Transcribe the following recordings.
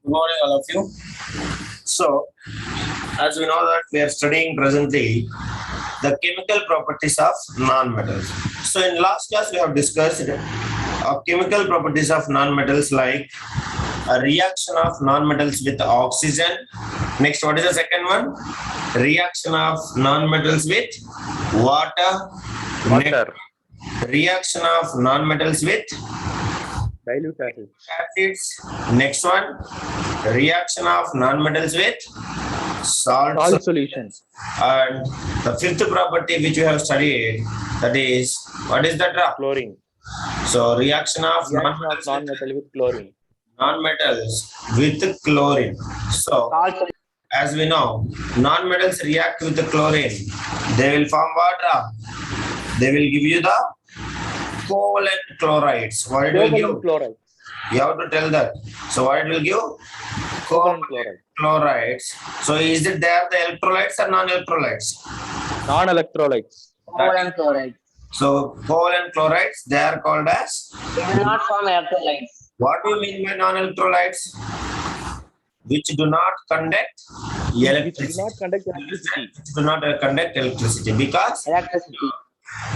Good morning, all of you. So, as we know that we are studying presently the chemical properties of non-metals. So, in last class we have discussed chemical properties of non-metals like a reaction of non-metals with oxygen. Next, what is the second one? Reaction of non-metals with water. Water. Reaction of non-metals with Dilute acid. acids. Next one, reaction of non-metals with salt. Salt solution. And the fifth property which we have studied, that is, what is that? Chlorine. So reaction of Non-metal with chlorine. non-metals with chlorine. So as we know, non-metals react with the chlorine. They will form what? They will give you the covalent chlorides. What it will give? Chloride. You have to tell that. So what it will give? Covalent chlorides. So is it there the electrolytes or non-electrolytes? Non-electrolytes. Covalent chloride. So covalent chlorides, they are called as? They will not form electrolytes. What do you mean by non-electrolytes? Which do not conduct electricity. Which do not conduct electricity because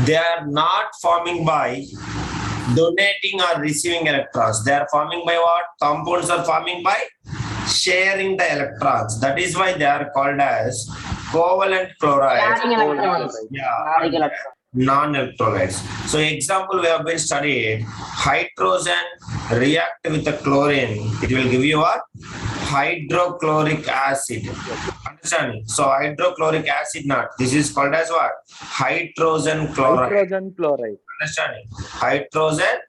they are not forming by donating or receiving electrons. They are forming by what? Compounds are forming by sharing the electrons. That is why they are called as covalent chlorides. Yeah, non-electrolytes. So example we have been studied, hydrogen react with the chlorine. It will give you what? Hydrochloric acid. Understanding? So hydrochloric acid not. This is called as what? Hydrogen chloride. Hydrogen chloride. Understanding? Hydrogen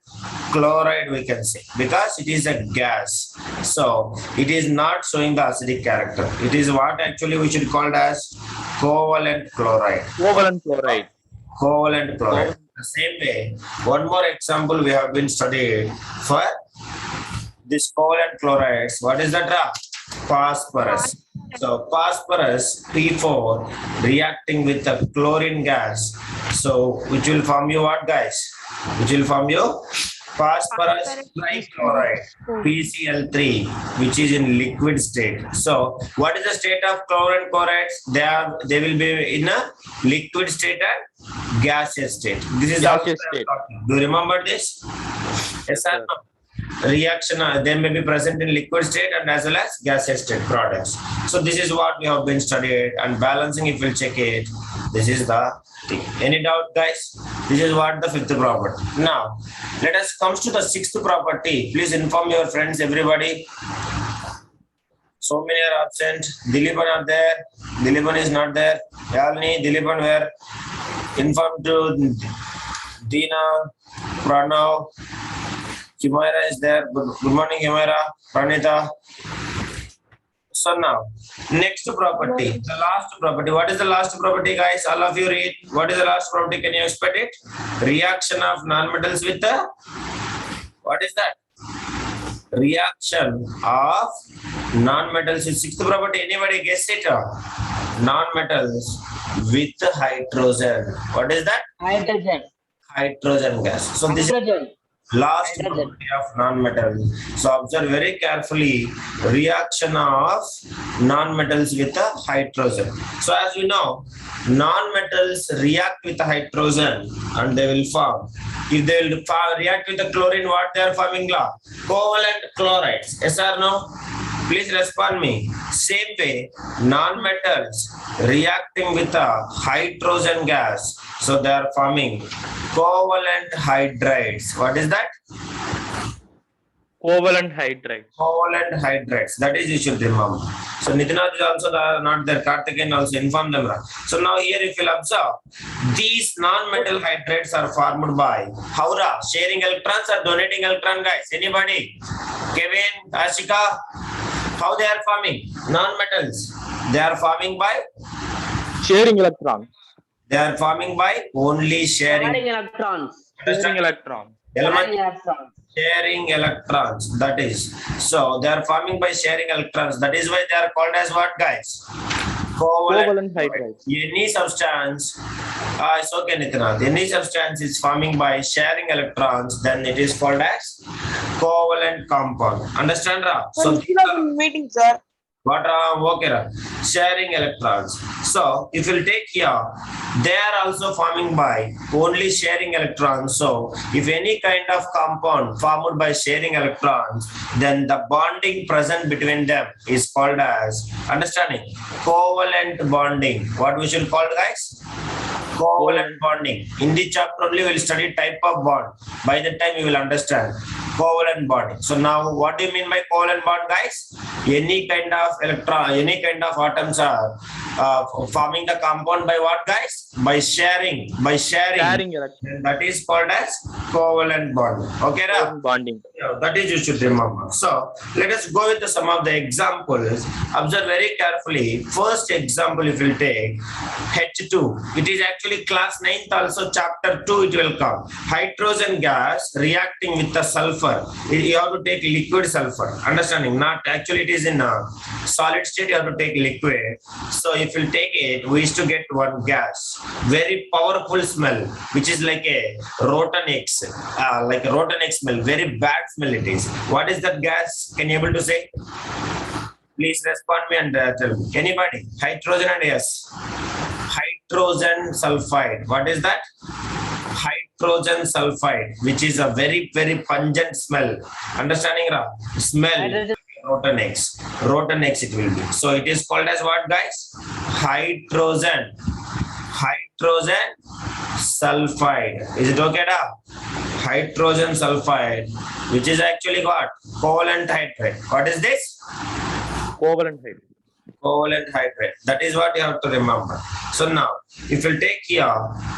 chloride we can say because it is a gas. So it is not showing the acidic character. It is what actually we should call as covalent chloride. Covalent chloride. Covalent chloride. The same way, one more example we have been studied for this covalent chlorides. What is that? Phosphorus. So phosphorus P4 reacting with the chlorine gas. So which will form you what, guys? Which will form you phosphorus trichloride PCl3, which is in liquid state. So what is the state of chlorine chlorides? They will be in a liquid state and gaseous state. This is gaseous state. Do you remember this? Yes or no? Reaction, they may be present in liquid state and as well as gaseous state products. So this is what we have been studied, and balancing, if we'll check it, this is the thing. Any doubt, guys? This is what the fifth property. Now let us come to the sixth property. Please inform your friends, everybody. So many are absent. Dilipan are there. Dilipan is not there. Yalini, Dilipan were informed to Dina, Pranav. Himaira is there. Good morning, Himaira. Pranita. So now, next property, the last property. What is the last property, guys? All of you read. What is the last property? Can you expect it? Reaction of non-metals with the, what is that? Reaction of non-metals with sixth property. Anybody guess it? Non-metals with hydrogen. What is that? Hydrogen. Hydrogen gas. So this is last property of non-metal. So observe very carefully reaction of non-metals with a hydrogen. So as we know, non-metals react with the hydrogen and they will form. If they will react with the chlorine, what they are forming? Covalent chlorides. Yes or no? Please respond me. Same way, non-metals reacting with a hydrogen gas. So they are forming covalent hydrides. What is that? Covalent hydrides. Covalent hydrides. That is, you should remember. So Nitinath is also not there. Karthikeyan also inform them. So now here if you observe, these non-metal hydrides are formed by Haura, sharing electrons or donating electron, guys. Anybody? Kevin, Ashika, how they are forming? Non-metals. They are forming by sharing electrons. They are forming by only sharing electrons. Sharing electrons. Sharing electrons. That is. So they are forming by sharing electrons. That is why they are called as what, guys? Covalent hydrides. Any substance, it's okay, Nitinath. Any substance is forming by sharing electrons, then it is called as covalent compound. Understand, Ra? So, meeting, sir. what okay, Ra? Sharing electrons. So, if you take here, they are also forming by only sharing electrons. So, if any kind of compound formed by sharing electrons, then the bonding present between them is called as, understanding, covalent bonding. What we should call, guys? Covalent bonding. In this chapter only we will study type of bond. By the time you will understand covalent bonding. So now what do you mean by covalent bond, guys? Any kind of electron, any kind of atoms are forming the compound by what, guys? By sharing. Sharing electrons. And that is called as covalent bond. Okay, Ra? Bonding. Yeah, that is you should remember. So let us go with some of the examples. Observe very carefully. First example, if you take H2, it is actually class 9th also chapter 2 it will come. Hydrogen gas reacting with the sulfur. You have to take liquid sulfur. Understanding? Not actually it is in a solid state, you have to take liquid. So if you take it, we used to get one gas. Very powerful smell, which is like a rotten eggs. Like a rotten egg smell. Very bad smell it is. What is that gas? Can you able to say? Please respond me and tell me. Anybody? Hydrogen and yes. Hydrogen sulfide. What is that? Hydrogen sulfide, which is a very, very pungent smell. Understanding, Ra? Smell. Hydrogen. Rotten eggs. Rotten eggs it will be. So it is called as what, guys? Hydrogen. Hydrogen sulfide. Is it okay, da? Hydrogen sulfide, which is actually what? Covalent hydride. What is this? Covalent hydride. Covalent hydride. That is what you have to remember. So now, if you take here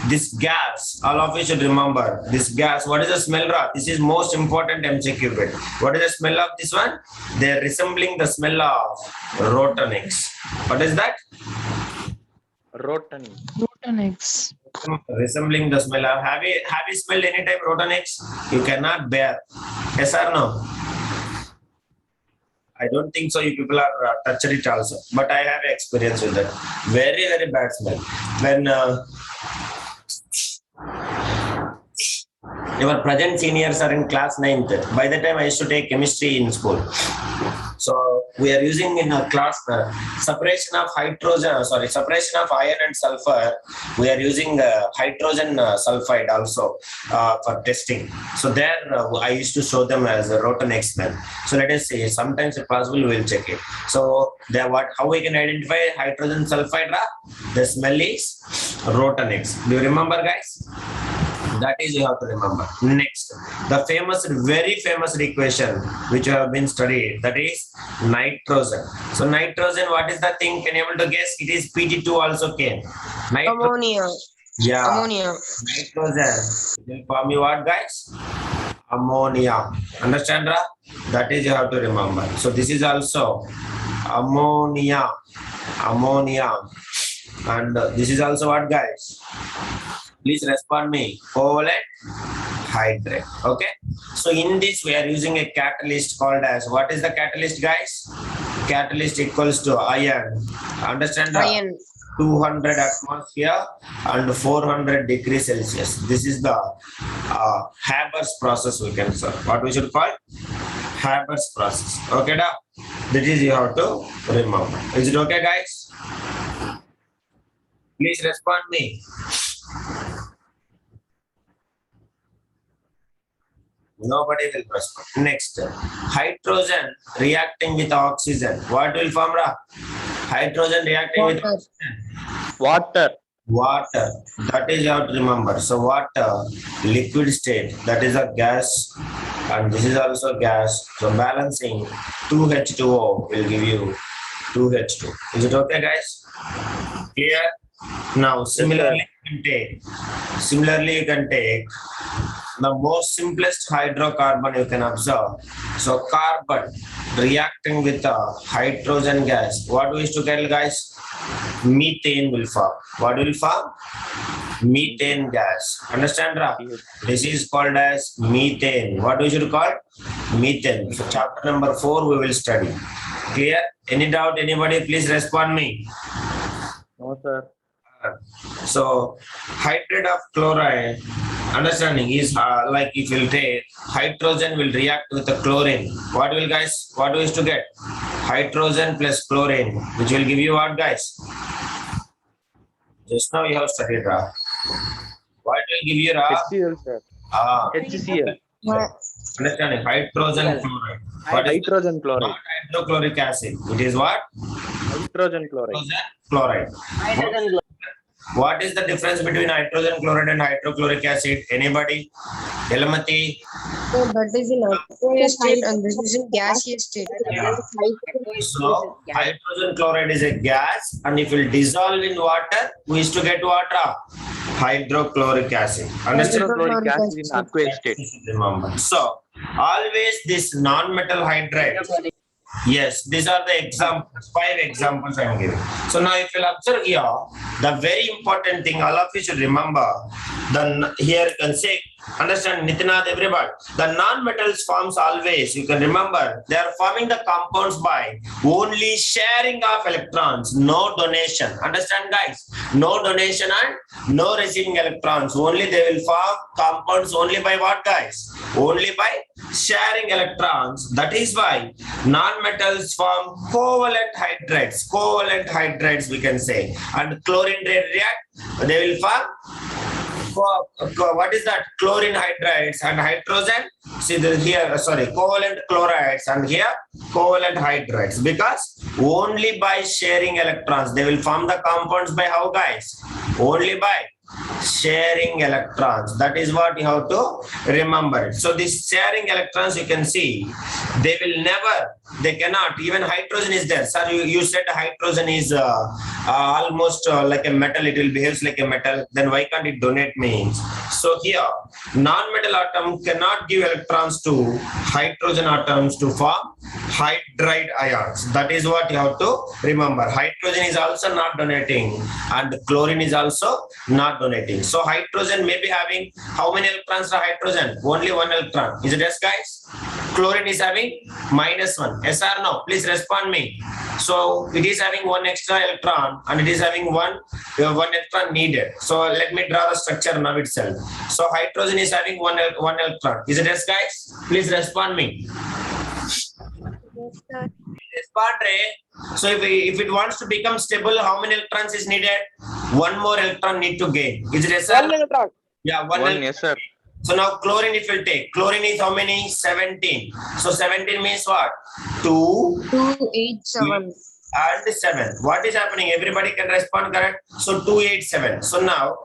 this gas, all of you should remember this gas. What is the smell, Ra? This is most important MCQ bit. What is the smell of this one? They are resembling the smell of rotten eggs. What is that? Rotten. Rotten eggs. Resembling the smell of. Have you smelled any time rotten eggs? You cannot bear. Yes or no? I don't think so. You people are touched it also, but I have experience with that. Very, very bad smell. When your present seniors are in class 9th, by the time I used to take chemistry in school. So we are using in a class separation of separation of iron and sulfur. We are using hydrogen sulfide also for testing. So there I used to show them as a rotten egg smell. So let us see. Sometimes if possible we will check it. So there how we can identify hydrogen sulfide? The smell is rotten eggs. Do you remember, guys? That is you have to remember. Next, the famous, very famous equation which you have been studied, that is nitrogen. So nitrogen, what is the thing? Can you able to guess? It is Pg2 also came. Ammonia. Yeah. Ammonia. Nitrogen. It will form you what, guys? Ammonia. Understand, Ra? That is you have to remember. So this is also ammonia. Ammonia. And this is also what, guys? Please respond me. Covalent hydride. Okay. So in this we are using a catalyst called as, what is the catalyst, guys? Catalyst equals to iron. Understand that? Iron. 200 atmosphere and 400 degrees Celsius. This is the Haber's process we can say. What we should call? Haber's process. Okay, da? That is you have to remember. Is it okay, guys? Please respond me. Nobody will respond. Next, hydrogen reacting with oxygen. What will form, Ra? Hydrogen reacting with oxygen. Water. Water. That is you have to remember. So water, liquid state, that is a gas, and this is also gas. So balancing 2H2O will give you 2H2. Is it okay, guys? Clear? Now, similarly, you can take the most simplest hydrocarbon you can observe. So carbon reacting with a hydrogen gas. What we used to get, guys? Methane will form. What will form? Methane gas. Understand, Ra? This is called as methane. What we should call? Methane. So chapter number 4 we will study. Clear? Any doubt? Anybody? Please respond me. No, sir. So hydrate of chloride, understanding is like if you'll take hydrogen will react with the chlorine. What will guys? What is to get? Hydrogen plus chlorine, which will give you what guys? Just now you have studied Ra. What will give you Ra? HCl, sir. HCl. Understanding hydrogen chloride. What is Hydrogen chloride. not hydrochloric acid? It is what? Hydrogen chloride. Hydrogen chloride. Hydrogen chloride. What is the difference between hydrogen chloride and hydrochloric acid? Anybody? Elamati? So that is in aqueous state and this is in gaseous state. Yeah. So hydrogen chloride is a gas, and if it dissolve in water, we used to get water. Hydrochloric acid. Understand? Hydrochloric acid in aqueous state. Remember. So always this non-metal hydrides. Yes, these are the examples, 5 examples I am giving. So now if you observe here, the very important thing all of you should remember, here you can say, understand Nitinath, everybody, the non-metals forms always, you can remember, they are forming the compounds by only sharing of electrons, no donation. Understand guys? No donation and no receiving electrons. Only they will form compounds only by what guys? Only by sharing electrons. That is why non-metals form covalent hydrides. Covalent hydrides we can say. And chlorine react, they will form what is that? Chlorine hydrides and hydrogen. See here, sorry, covalent chlorides and here covalent hydrides. Because only by sharing electrons, they will form the compounds by how guys? Only by sharing electrons. That is what you have to remember. So this sharing electrons, you can see, they will never, they cannot, even hydrogen is there. Sir, you said hydrogen is almost like a metal, it will behave like a metal, then why can't it donate means? So here, non-metal atom cannot give electrons to hydrogen atoms to form hydride ions. That is what you have to remember. Hydrogen is also not donating and chlorine is also not donating. So hydrogen may be having how many electrons for hydrogen? Only 1 electron. Is it yes guys? Chlorine is having -1. Yes or no? Please respond me. So it is having 1 extra electron and it is having one electron needed. So let me draw the structure now itself. So hydrogen is having one electron. Is it yes guys? Please respond me. Respond, Ray. So if it wants to become stable, how many electrons is needed? 1 more electron need to gain. Is it yes sir? 1 electron. Yeah, 1 1, electron. yes, sir. So now chlorine if you take, chlorine is how many? 17. So 17 means what? 2, 2, 8, 7. and 7. What is happening? Everybody can respond correct. So 2, 8, 7. So now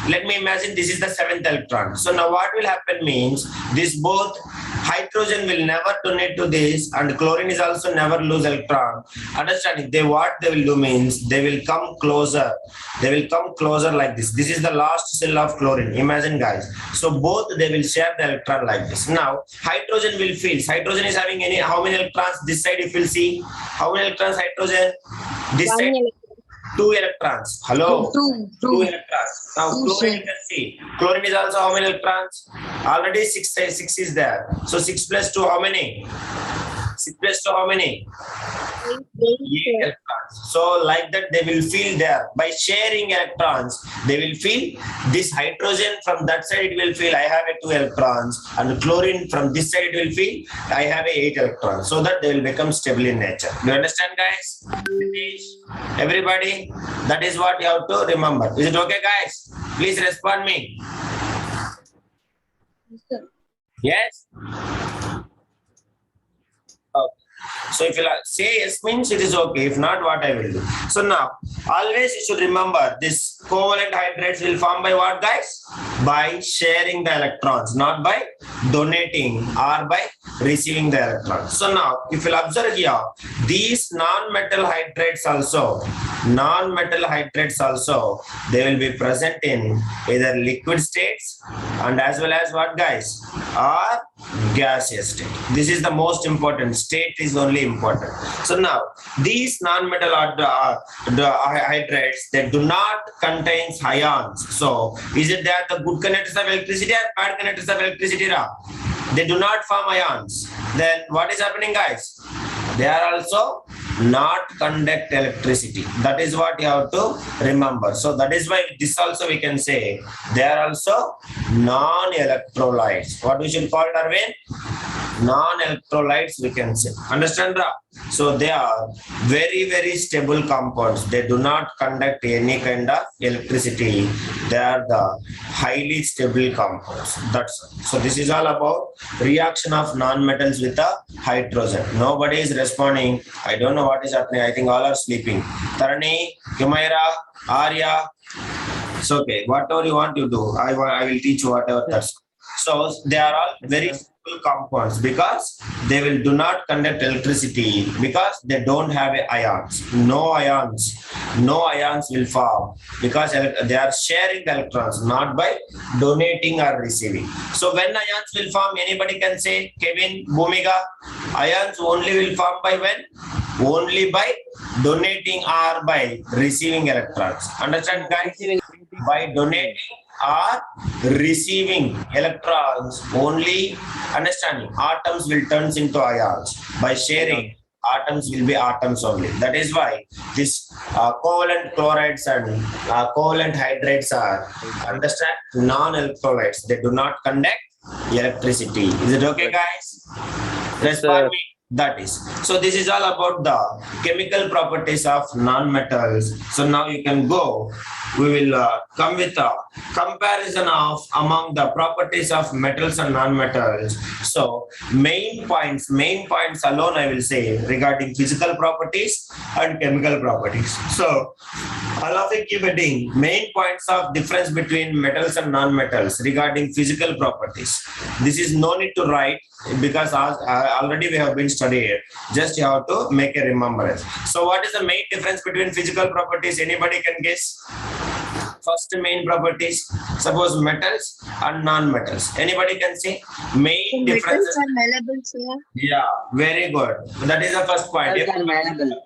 let me imagine this is the 7th electron. So now what will happen means this both hydrogen will never donate to this and chlorine is also never lose electron. Understanding? What they will do means they will come closer. They will come closer like this. This is the last cell of chlorine. Imagine guys. So both they will share the electron like this. Now hydrogen will feel. Hydrogen is having how many electrons? This side if you will see. How many electrons hydrogen? This side 2 electrons. Hello? 2 electrons. Now chlorine you can see. Chlorine is also how many electrons? Already 6 is there. So 6 plus 2 how many? 6 plus 2 how many? 8 electrons. So like that they will feel there. By sharing electrons, they will feel this hydrogen from that side it will feel I have a 2 electrons and chlorine from this side it will feel I have a 8 electrons. So that they will become stable in nature. Do you understand guys? Everybody? That is what you have to remember. Is it okay guys? Please respond me. Yes? Okay. So if you say yes means it is okay. If not, what I will do. So now, always you should remember this covalent hydrides will form by what guys? By sharing the electrons, not by donating or by receiving the electrons. So now, if you observe here, these non-metal hydrides also, they will be present in either liquid states and as well as what guys? Or gaseous state. This is the most important. State is only important. So now these non-metal hydrides, they do not contain ions. So is it that the good conductors of electricity or bad conductors of electricity? They do not form ions. Then what is happening guys? They are also not conduct electricity. That is what you have to remember. So that is why this also we can say they are also non-electrolytes. What we should call it, Arvind? Non-electrolytes we can say. Understand, Ra? So they are very, very stable compounds. They do not conduct any kind of electricity. They are the highly stable compounds. That's all. So this is all about reaction of non-metals with a hydrogen. Nobody is responding. I don't know what is happening. I think all are sleeping. Tarani, Humaira, Arya. It's okay. Whatever you want to do, I will teach you whatever that's. So they are all very simple compounds because they will do not conduct electricity because they don't have ions. No ions will form because they are sharing the electrons, not by donating or receiving. So when ions will form, anybody can say, Kevin, Bhumiga, ions only will form by when? Only by donating or by receiving electrons. Understand, guys? By donating or receiving electrons only, understanding, atoms will turn into ions. By sharing, atoms will be atoms only. That is why this covalent chlorides and covalent hydrates are, understand, non-electrolytes. They do not conduct electricity. Is it okay, guys? Respond me. That is. So this is all about the chemical properties of non-metals. So now you can go. We will come with a comparison of among the properties of metals and non-metals. So main points alone I will say regarding physical properties and chemical properties. So all of you keep adding main points of difference between metals and non-metals regarding physical properties. This is no need to write because already we have been studied. Just you have to make a remembrance. So what is the main difference between physical properties? Anybody can guess? First main properties, suppose metals and non-metals. Anybody can say main difference? Metals are malleable, sir. Yeah, very good. That is the first point. Metals are malleable.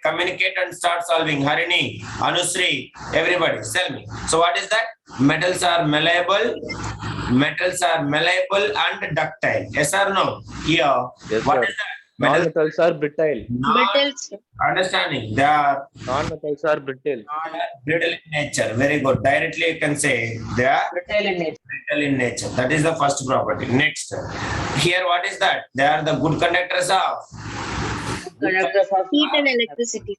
Communicate and start solving. Harini, Anusri, everybody, tell me. So what is that? Metals are malleable. Metals are malleable and ductile. Yes or no? Here, Yes, what sir. is that? Non-metals are brittle. Metals. Understanding. They are Non-metals are brittle. brittle in nature. Very good. Directly you can say they are Brittle in nature. brittle in nature. That is the first property. Next, here what is that? They are the good conductors of Conductors of Heat and electricity.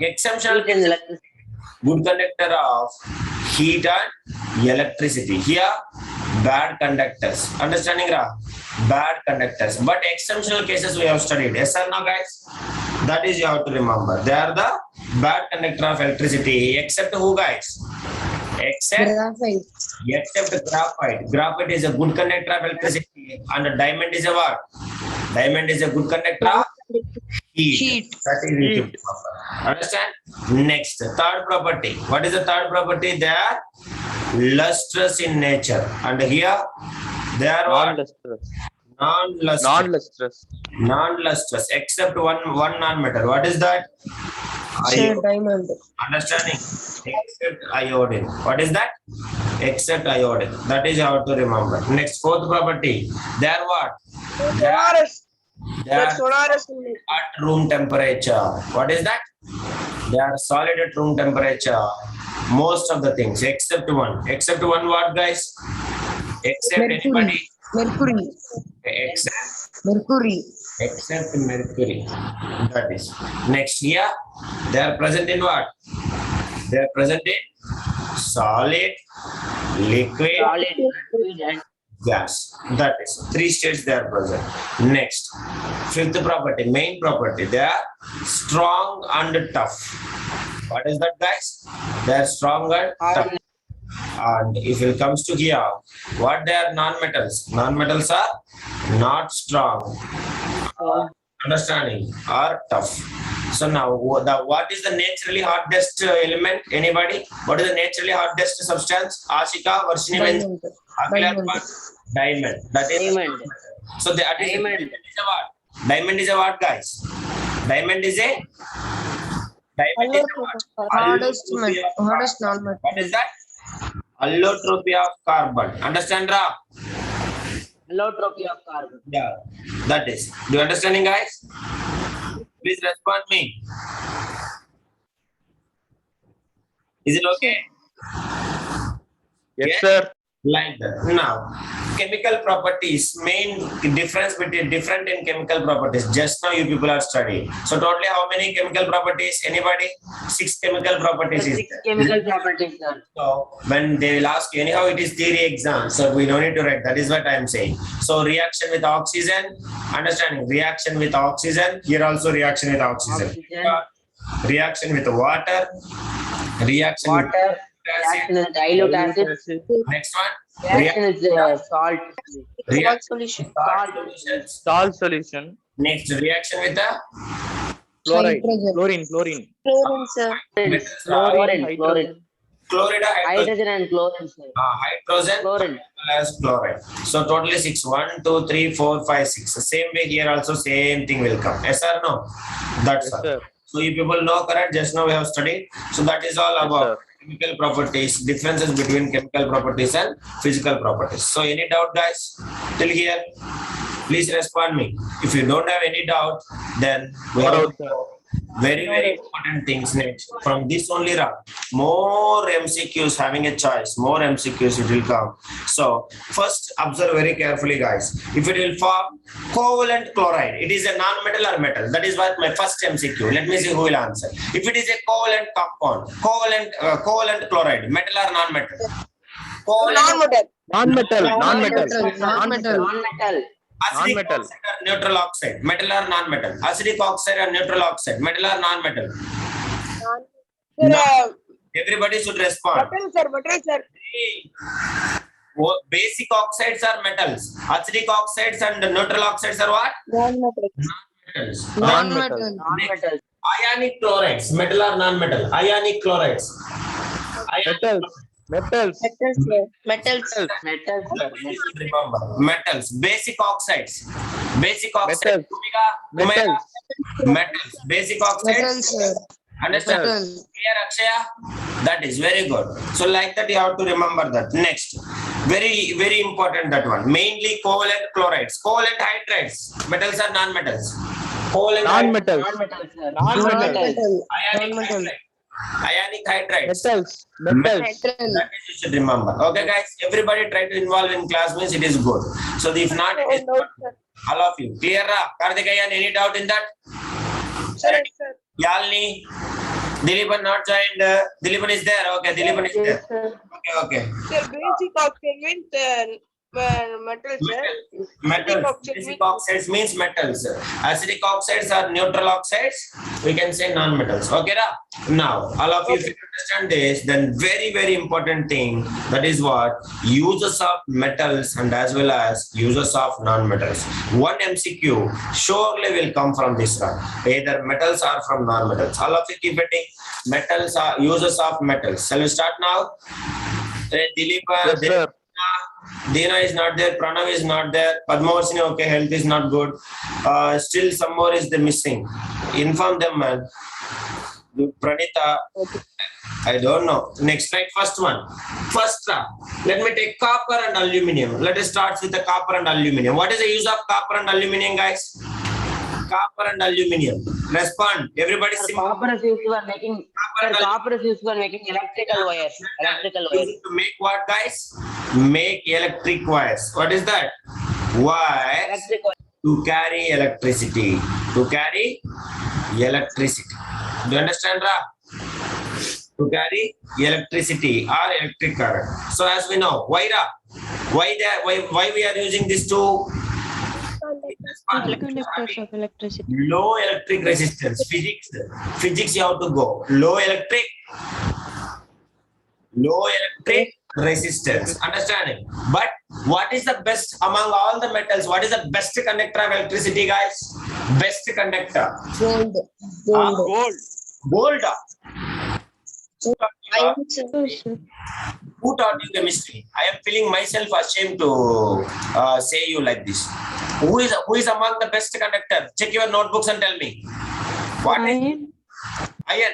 exceptional heat and electricity. good conductor of heat and electricity. Here, bad conductors. Understanding, Ra? Bad conductors. But exceptional cases we have studied. Yes or no, guys? That is you have to remember. They are the bad conductor of electricity. Except who, guys? Except graphite. Graphite is a good conductor of electricity. And the diamond is a what? Diamond is a good conductor of heat. That is you have to remember. Understand? Next, third property. What is the third property? They are lustrous in nature. And here, they are what? Non-lustrous. Non-lustrous. Non-lustrous. Except one non-metal. What is that? Sir, diamond. Understanding? Except iodine. What is that? Except iodine. That is how to remember. Next, fourth property. They are what? They are at room temperature. What is that? They are solid at room temperature. Most of the things, except one. Except one what, guys? Except anybody? Mercury. Except Mercury. That is. Next here, they are present in what? They are present in solid, liquid, Solid, liquid, and gas. That is. Three states they are present. Next, fifth property, main property. They are strong and tough. What is that, guys? They are strong and tough. And if it comes to here, what they are non-metals? Non-metals are not strong. Understanding? Are tough. So now, what is the naturally hardest element? Anybody? What is the naturally hardest substance? Ashika, Varshini, diamond. That is diamond. so diamond is a what? Diamond is a what, guys? Diamond is a Hardest non-metal. What is that? Allotropy of carbon. Understand, Ra? Allotropy of carbon. Yeah, that is. Do you understanding, guys? Please respond me. Is it okay? Yes, Yes? sir. Like that. Now, chemical properties, main difference between different in chemical properties. Just now you people are studying. So totally how many chemical properties? Anybody? 6 chemical properties is Six there. chemical properties, sir. So when they will ask you, anyhow it is theory exam, so we don't need to write. That is what I am saying. So reaction with oxygen, understanding reaction with oxygen. Here also reaction with oxygen. Oxygen, Reaction with water. Reaction with water, acid. reaction with dilute acid, Next one. reaction with salt, Reaction solution. with salt solutions. Salt solution. Next reaction with the Fluoride. Hydrogen. Chlorine. Chlorine, sir. metals are chlorine, Hydrogen. chloride, hydrogen, hydrogen and chlorine, sir. hydrogen Chlorine. plus chloride. So totally 6. 1, 2, 3, 4, 5, 6. Same way here also same thing will come. Yes or no? That's Yes, all. sir. So you people know correct. Just now we have studied. So that is all Yes, about sir. chemical properties, differences between chemical properties and physical properties. So any doubt, guys? Till here, please respond me. If you don't have any doubt, then we No have doubt, sir. very important things next. From this only round, more MCQs having a choice, more MCQs it will come. So first observe very carefully, guys. If it will form covalent chloride, it is a non-metal or metal. That is what my first MCQ. Let me see who will answer. If it is a covalent compound, covalent chloride, metal or non-metal? Covalent, Non-metal. Non-metal. Non-metal. Non-metal, acidic Non-metal. oxide or neutral oxide, metal or non-metal? Acidic oxide or neutral oxide, metal or non-metal? No. Everybody should respond. Metal, sir. Basic oxides are metals. Acidic oxides and neutral oxides are what? Non-metal. Metals. Non-metal. non-metal, Ionic chlorides, metal or non-metal? Ionic chlorides. Metals. Metals. metal, sir. Remember, metals. Basic oxides. Basic oxides. Metals. Metals. Basic oxides. Metals, sir. Understand? Metals. Clear, Akshaya? That is very good. So like that you have to remember that. Next, very important that one. Mainly covalent chlorides, covalent hydrides. Metals or non-metals? Covalent Non-metals. Non-metal, sir. Non-metal. Non-metal. Ionic Non-metal. hydride. Ionic hydrides. Metals. That is you should remember. Okay, guys. Everybody try to involve in class means it is good. So if not, it is not. All of you. Clear? Karthikeyan, any doubt in that? Sir. Yalni, Dilipan not joined. Dilipan is there. Okay, Dilipan is there. Okay. Sir, basic oxide means metal, sir. Metals. Basic oxides means metals. Acidic oxides are neutral oxides. We can say non-metals. Okay, now all of you, if you understand this, then very important thing, that is what uses of metals and as well as uses of non-metals. One MCQ surely will come from this one. Either metals or from non-metals. All of you keep betting. Metals are uses of metals. Shall we start now? Dilip, Yes, sir. Dina is not there, Pranav is not there, Padmavasini, okay, health is not good. Still some more is the missing. Inform them, man. Pranita, I don't know. Next, right, first one. First, let me take copper and aluminium. Let us start with the copper and aluminium. What is the use of copper and aluminium, guys? Copper and aluminium. Respond. Everybody. Copper is used for making. Copper is used for making electrical wires. To make what, guys? Make electric wires. What is that? Wires Electric wire. to carry electricity. To carry electricity. Do you understand, Ra? To carry electricity or electric current. So as we know, why we are using these two? Conductors of electricity. Low electric resistance. Physics you have to go. Low electric resistance. Understanding? But what is the best among all the metals? What is the best conductor of electricity, guys? Best conductor. Gold. Gold. Sir. Who taught you chemistry? I am feeling myself ashamed to say you like this. Who is among the best conductor? Check your notebooks and tell me. What is iron?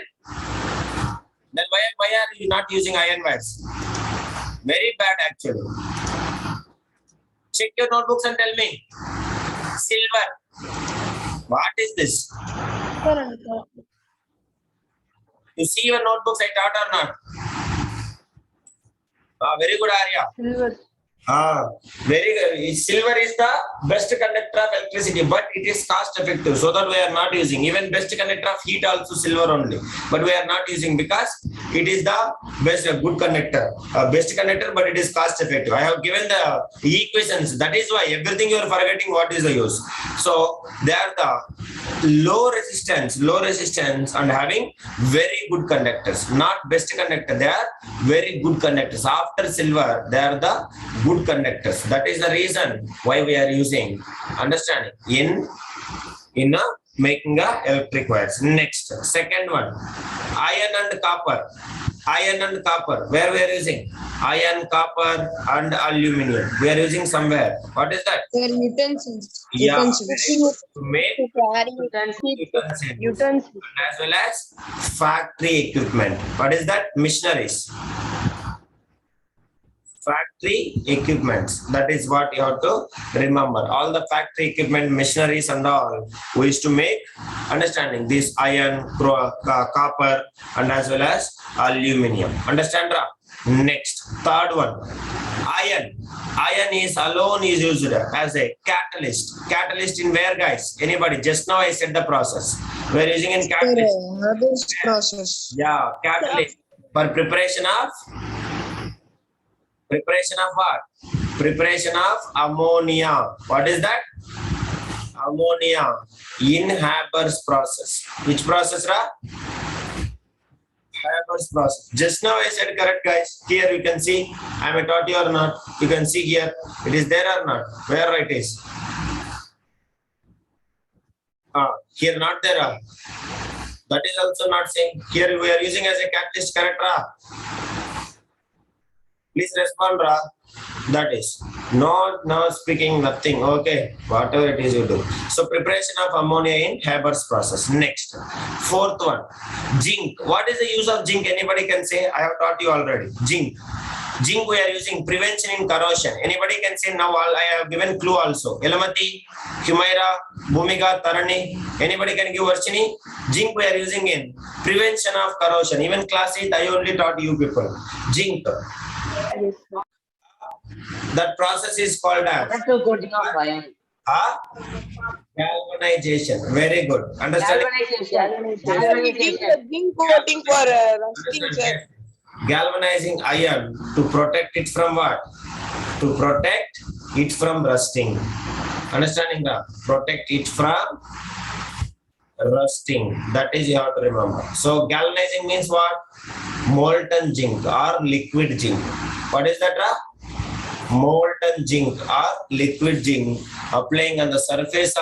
Then why are you not using iron wires? Very bad actually. Check your notebooks and tell me. Silver. What is this? You see your notebooks I taught or not? Very good, Arya. Silver. Very good. Silver is the best conductor of electricity, but it is cost effective, so that we are not using. Even best conductor of heat also silver only, but we are not using because it is the best good conductor, best conductor, but it is cost effective. I have given the equations. That is why everything you are forgetting what is the use. So they are the low resistance and having very good conductors, not best conductor. They are very good conductors. After silver, they are the good conductors. That is the reason why we are using, understanding, in making a electric wires. Next, second one, iron and copper. Iron and copper, where we are using iron, copper and aluminum. We are using somewhere. What is that? Their utensils. Yeah, Utensils. to make Utensils. as well as factory equipment. What is that? Machineries. Factory equipments. That is what you have to remember. All the factory equipment, machineries and all we used to make, understanding this iron, copper and as well as aluminum. Understand, Ra? Next, third one, iron. Iron is alone is used as a catalyst. Catalyst in where, guys? Anybody? Just now I said the process. We are using in catalyst. This process. Yeah, catalyst for preparation of what? Preparation of ammonia. What is that? Ammonia in Haber's process. Which process, Ra? Haber's process. Just now I said correct, guys. Here you can see. I may taught you or not. You can see here. It is there or not? Where it is? Here not there. That is also not same. Here we are using as a catalyst, correct, Ra? Please respond, Ra. That is no speaking, nothing. Okay, whatever it is you do. So preparation of ammonia in Haber's process. Next, fourth one, zinc. What is the use of zinc? Anybody can say? I have taught you already. Zinc. Zinc we are using prevention in corrosion. Anybody can say now? I have given clue also. Elamati, Humaira, Bhumika, Tarani. Anybody can give Varshini? Zinc we are using in prevention of corrosion. Even class 8 I only taught you people. Zinc. Yes, sir. That process is called as That's the coating of iron. galvanization. Very good. Understand? Galvanization. Zinc coating for rusting, sir. Galvanizing iron to protect it from what? To protect it from rusting. Understanding that? Protect it from rusting. That is you have to remember. So galvanizing means what? Molten zinc or liquid zinc. What is that, Ra? Molten zinc or liquid zinc applying on the surface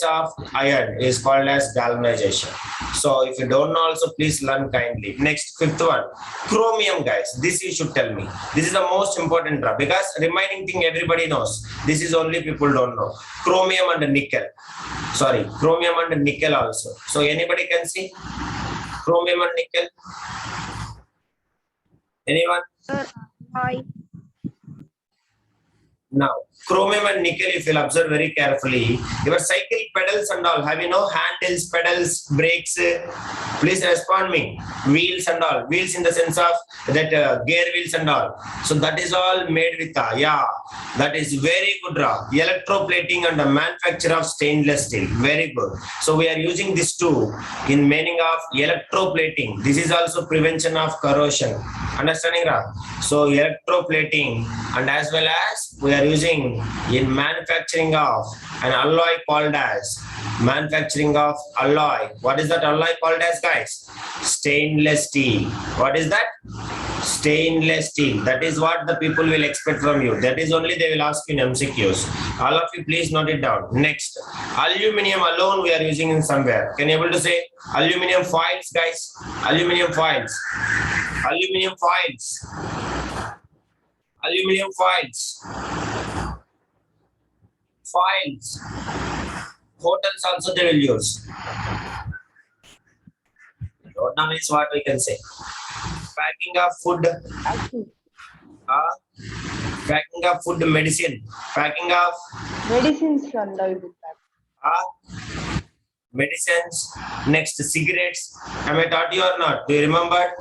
of iron is called as galvanization. So if you don't know also, please learn kindly. Next, fifth one, chromium, guys. This you should tell me. This is the most important, Ra, because remaining thing everybody knows. This is only people don't know. Chromium and nickel. Sorry, chromium and nickel also. So anybody can see chromium and nickel? Anyone? Now, chromium and nickel, if you'll observe very carefully, your cycle pedals and all, have you know handles, pedals, brakes? Please respond me. Wheels and all. Wheels in the sense of that gear wheels and all. So that is all made with, that is very good, Ra. Electroplating and the manufacture of stainless steel. Very good. So we are using this too in meaning of electroplating. This is also prevention of corrosion. Understanding, Ra? So electroplating and as well as we are using in manufacturing of an alloy called as manufacturing of alloy. What is that alloy called as, guys? Stainless steel. What is that? Stainless steel. That is what the people will expect from you. That is only they will ask you in MCQs. All of you please note it down. Next, aluminum alone we are using in somewhere. Can you able to say aluminum foils, guys? Aluminum foils. Aluminum foils. Aluminum foils. Foils. Hotels also they will use. Now is what we can say. Packing of food. Packing of food, medicine. Packing of Medicines and all. medicines, next cigarettes. Am I taught you or not? Do you remember?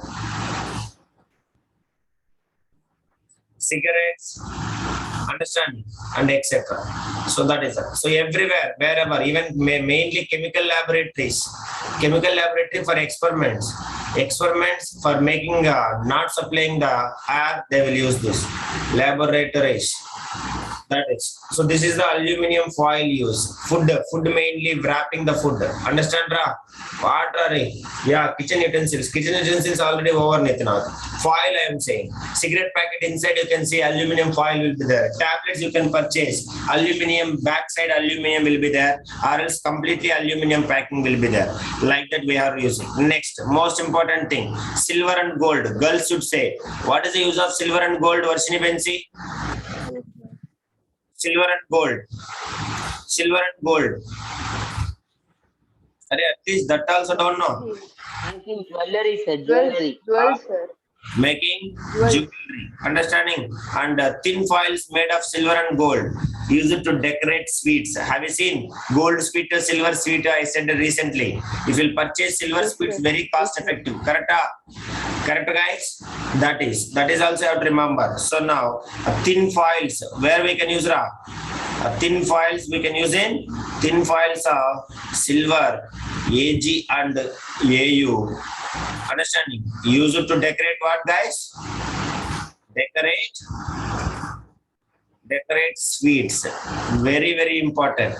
Cigarettes, understanding, and etc. So that is it. So everywhere, wherever, even mainly chemical laboratories, chemical laboratory for experiments for making not supplying the air, they will use this laboratories. That is, so this is the aluminum foil use. Food mainly wrapping the food. Understand, Ra? What are it? Yeah, kitchen utensils. Kitchen utensils already over, Nitinath. Foil, I am saying. Cigarette packet inside, you can see aluminum foil will be there. Tablets you can purchase. Aluminum, backside aluminum will be there. Or else completely aluminum packing will be there. Like that we are using. Next, most important thing, silver and gold. Girls should say, what is the use of silver and gold, Varshini Bensi? Silver and gold. Silver and gold. At least that also don't know. Making jewelry, sir. Jewelry. sir. Making jewelry. Understanding? And thin foils made of silver and gold. Use it to decorate sweets. Have you seen gold sweet or silver sweet? I said recently. If you purchase silver sweets, very cost effective. Correct? Correct, guys? That is also have to remember. So now, thin foils, where we can use Ra? Thin foils we can use in thin foils of silver, Ag and Au. Understanding? Use it to decorate what, guys? Decorate sweets. Very, very important.